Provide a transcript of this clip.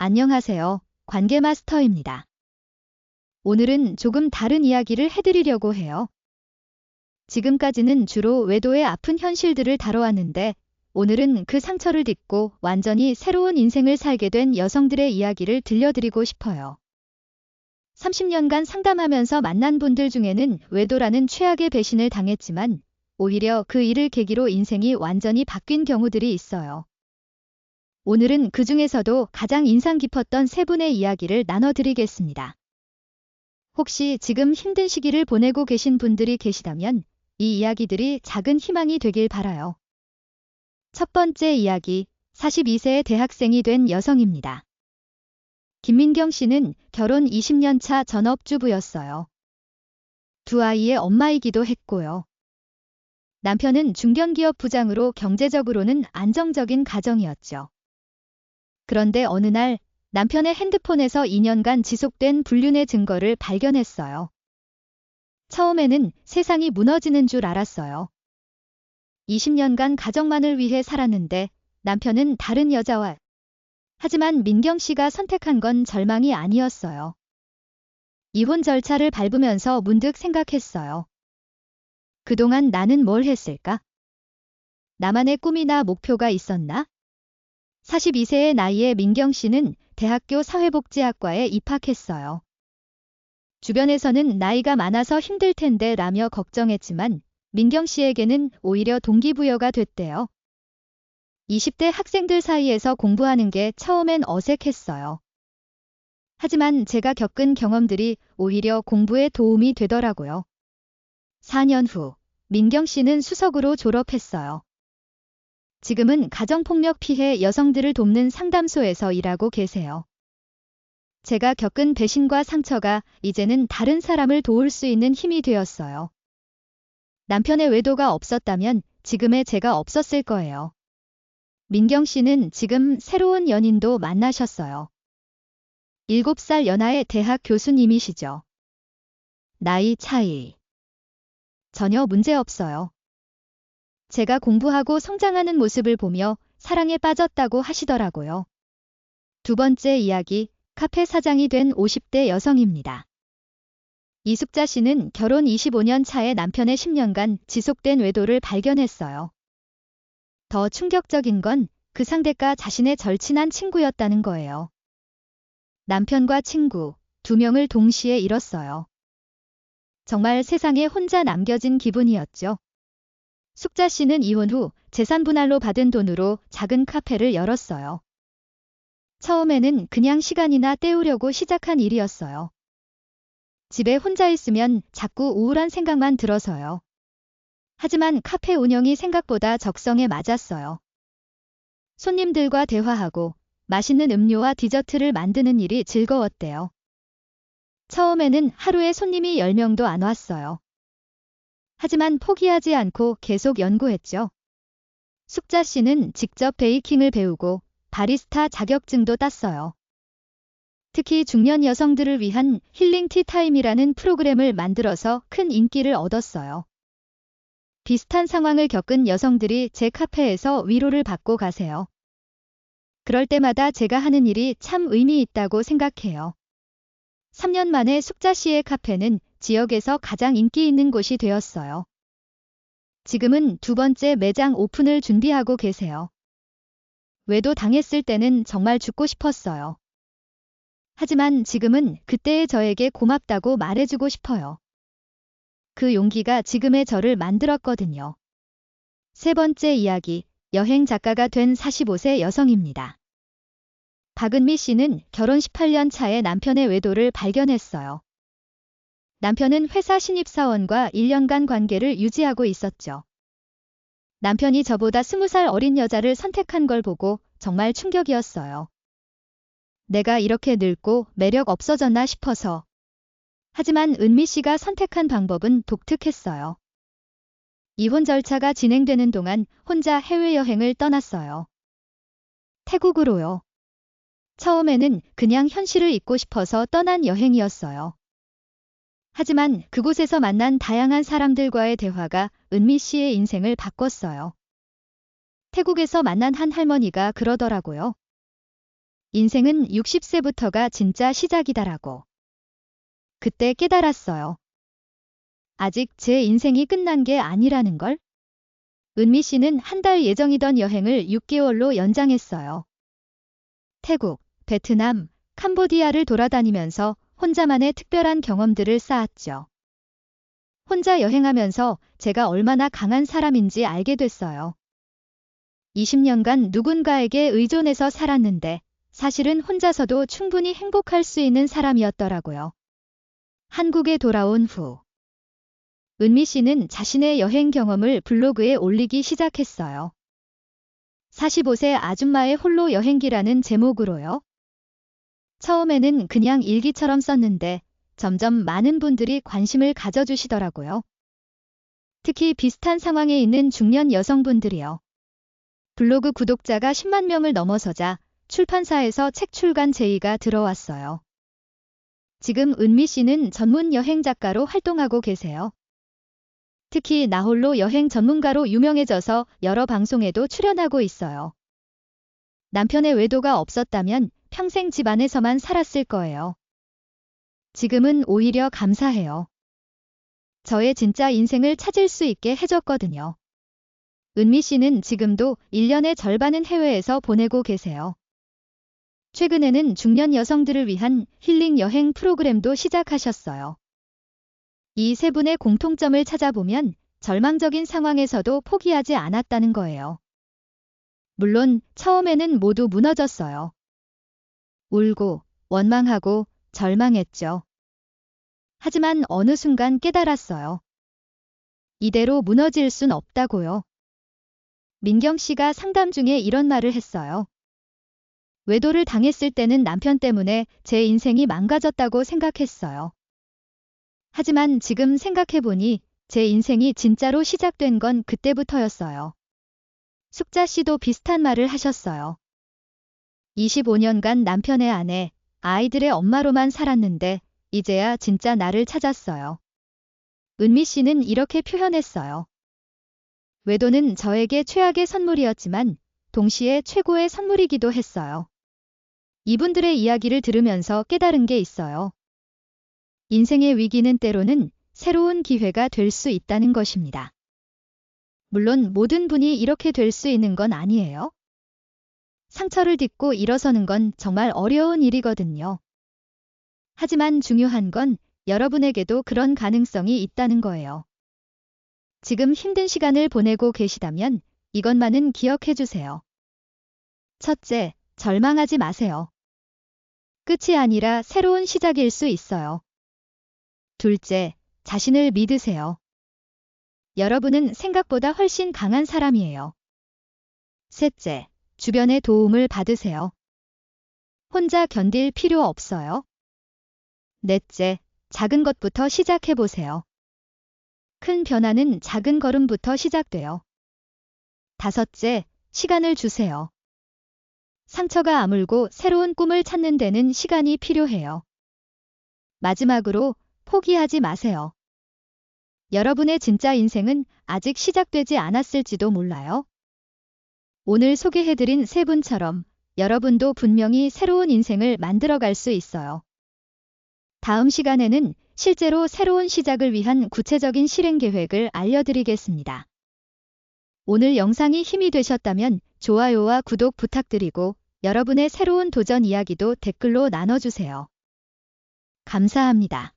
안녕하세요. 관계마스터입니다. 오늘은 조금 다른 이야기를 해드리려고 해요. 지금까지는 주로 외도의 아픈 현실들을 다뤄왔는데, 오늘은 그 상처를 딛고 완전히 새로운 인생을 살게 된 여성들의 이야기를 들려드리고 싶어요. 30년간 상담하면서 만난 분들 중에는 외도라는 최악의 배신을 당했지만, 오히려 그 일을 계기로 인생이 완전히 바뀐 경우들이 있어요. 오늘은 그 중에서도 가장 인상 깊었던 세 분의 이야기를 나눠드리겠습니다. 혹시 지금 힘든 시기를 보내고 계신 분들이 계시다면 이 이야기들이 작은 희망이 되길 바라요. 첫 번째 이야기, 42세의 대학생이 된 여성입니다. 김민경 씨는 결혼 20년 차 전업주부였어요. 두 아이의 엄마이기도 했고요. 남편은 중견기업 부장으로 경제적으로는 안정적인 가정이었죠. 그런데 어느 날 남편의 핸드폰에서 2년간 지속된 불륜의 증거를 발견했어요. 처음에는 세상이 무너지는 줄 알았어요. 20년간 가정만을 위해 살았는데 남편은 다른 여자와. 하지만 민경 씨가 선택한 건 절망이 아니었어요. 이혼 절차를 밟으면서 문득 생각했어요. 그동안 나는 뭘 했을까? 나만의 꿈이나 목표가 있었나? 42세의 나이에 민경 씨는 대학교 사회복지학과에 입학했어요. 주변에서는 나이가 많아서 힘들 텐데 라며 걱정했지만 민경 씨에게는 오히려 동기부여가 됐대요. 20대 학생들 사이에서 공부하는 게 처음엔 어색했어요. 하지만 제가 겪은 경험들이 오히려 공부에 도움이 되더라고요. 4년 후, 민경 씨는 수석으로 졸업했어요. 지금은 가정폭력 피해 여성들을 돕는 상담소에서 일하고 계세요. 제가 겪은 배신과 상처가 이제는 다른 사람을 도울 수 있는 힘이 되었어요. 남편의 외도가 없었다면 지금의 제가 없었을 거예요. 민경 씨는 지금 새로운 연인도 만나셨어요. 7살 연하의 대학 교수님이시죠. 나이 차이. 전혀 문제 없어요. 제가 공부하고 성장하는 모습을 보며 사랑에 빠졌다고 하시더라고요. 두 번째 이야기, 카페 사장이 된 50대 여성입니다. 이숙자 씨는 결혼 25년 차에 남편의 10년간 지속된 외도를 발견했어요. 더 충격적인 건 그 상대가 자신의 절친한 친구였다는 거예요. 남편과 친구, 두 명을 동시에 잃었어요. 정말 세상에 혼자 남겨진 기분이었죠. 숙자 씨는 이혼 후 재산 분할로 받은 돈으로 작은 카페를 열었어요. 처음에는 그냥 시간이나 때우려고 시작한 일이었어요. 집에 혼자 있으면 자꾸 우울한 생각만 들어서요. 하지만 카페 운영이 생각보다 적성에 맞았어요. 손님들과 대화하고 맛있는 음료와 디저트를 만드는 일이 즐거웠대요. 처음에는 하루에 손님이 10명도 안 왔어요. 하지만 포기하지 않고 계속 연구했죠. 숙자 씨는 직접 베이킹을 배우고 바리스타 자격증도 땄어요. 특히 중년 여성들을 위한 힐링 티타임이라는 프로그램을 만들어서 큰 인기를 얻었어요. 비슷한 상황을 겪은 여성들이 제 카페에서 위로를 받고 가세요. 그럴 때마다 제가 하는 일이 참 의미 있다고 생각해요. 3년 만에 숙자 씨의 카페는 지역에서 가장 인기 있는 곳이 되었어요. 지금은 두 번째 매장 오픈을 준비하고 계세요. 외도 당했을 때는 정말 죽고 싶었어요. 하지만 지금은 그때의 저에게 고맙다고 말해주고 싶어요. 그 용기가 지금의 저를 만들었거든요. 세 번째 이야기, 여행 작가가 된 45세 여성입니다. 박은미 씨는 결혼 18년 차에 남편의 외도를 발견했어요. 남편은 회사 신입사원과 1년간 관계를 유지하고 있었죠. 남편이 저보다 20살 어린 여자를 선택한 걸 보고 정말 충격이었어요. 내가 이렇게 늙고 매력 없어졌나 싶어서. 하지만 은미 씨가 선택한 방법은 독특했어요. 이혼 절차가 진행되는 동안 혼자 해외여행을 떠났어요. 태국으로요. 처음에는 그냥 현실을 잊고 싶어서 떠난 여행이었어요. 하지만 그곳에서 만난 다양한 사람들과의 대화가 은미 씨의 인생을 바꿨어요. 태국에서 만난 한 할머니가 그러더라고요. 인생은 60세부터가 진짜 시작이다라고. 그때 깨달았어요. 아직 제 인생이 끝난 게 아니라는 걸. 은미 씨는 한 달 예정이던 여행을 6개월로 연장했어요. 태국, 베트남, 캄보디아를 돌아다니면서 혼자만의 특별한 경험들을 쌓았죠. 혼자 여행하면서 제가 얼마나 강한 사람인지 알게 됐어요. 20년간 누군가에게 의존해서 살았는데 사실은 혼자서도 충분히 행복할 수 있는 사람이었더라고요. 한국에 돌아온 후 은미 씨는 자신의 여행 경험을 블로그에 올리기 시작했어요. 45세 아줌마의 홀로 여행기라는 제목으로요. 처음에는 그냥 일기처럼 썼는데 점점 많은 분들이 관심을 가져주시더라고요. 특히 비슷한 상황에 있는 중년 여성분들이요. 블로그 구독자가 10만 명을 넘어서자 출판사에서 책 출간 제의가 들어왔어요. 지금 은미 씨는 전문 여행 작가로 활동하고 계세요. 특히 나홀로 여행 전문가로 유명해져서 여러 방송에도 출연하고 있어요. 남편의 외도가 없었다면 평생 집 안에서만 살았을 거예요. 지금은 오히려 감사해요. 저의 진짜 인생을 찾을 수 있게 해줬거든요. 은미 씨는 지금도 1년의 절반은 해외에서 보내고 계세요. 최근에는 중년 여성들을 위한 힐링 여행 프로그램도 시작하셨어요. 이 세 분의 공통점을 찾아보면 절망적인 상황에서도 포기하지 않았다는 거예요. 물론 처음에는 모두 무너졌어요. 울고, 원망하고, 절망했죠. 하지만 어느 순간 깨달았어요. 이대로 무너질 순 없다고요. 민경 씨가 상담 중에 이런 말을 했어요. 외도를 당했을 때는 남편 때문에 제 인생이 망가졌다고 생각했어요. 하지만 지금 생각해보니 제 인생이 진짜로 시작된 건 그때부터였어요. 숙자 씨도 비슷한 말을 하셨어요. 25년간 남편의 아내, 아이들의 엄마로만 살았는데 이제야 진짜 나를 찾았어요. 은미 씨는 이렇게 표현했어요. 외도는 저에게 최악의 선물이었지만 동시에 최고의 선물이기도 했어요. 이분들의 이야기를 들으면서 깨달은 게 있어요. 인생의 위기는 때로는 새로운 기회가 될 수 있다는 것입니다. 물론 모든 분이 이렇게 될 수 있는 건 아니에요. 상처를 딛고 일어서는 건 정말 어려운 일이거든요. 하지만 중요한 건 여러분에게도 그런 가능성이 있다는 거예요. 지금 힘든 시간을 보내고 계시다면 이것만은 기억해 주세요. 첫째, 절망하지 마세요. 끝이 아니라 새로운 시작일 수 있어요. 둘째, 자신을 믿으세요. 여러분은 생각보다 훨씬 강한 사람이에요. 셋째, 주변의 도움을 받으세요. 혼자 견딜 필요 없어요. 넷째, 작은 것부터 시작해보세요. 큰 변화는 작은 걸음부터 시작돼요. 다섯째, 시간을 주세요. 상처가 아물고 새로운 꿈을 찾는 데는 시간이 필요해요. 마지막으로 포기하지 마세요. 여러분의 진짜 인생은 아직 시작되지 않았을지도 몰라요. 오늘 소개해드린 세 분처럼 여러분도 분명히 새로운 인생을 만들어갈 수 있어요. 다음 시간에는 실제로 새로운 시작을 위한 구체적인 실행 계획을 알려드리겠습니다. 오늘 영상이 힘이 되셨다면 좋아요와 구독 부탁드리고 여러분의 새로운 도전 이야기도 댓글로 나눠주세요. 감사합니다.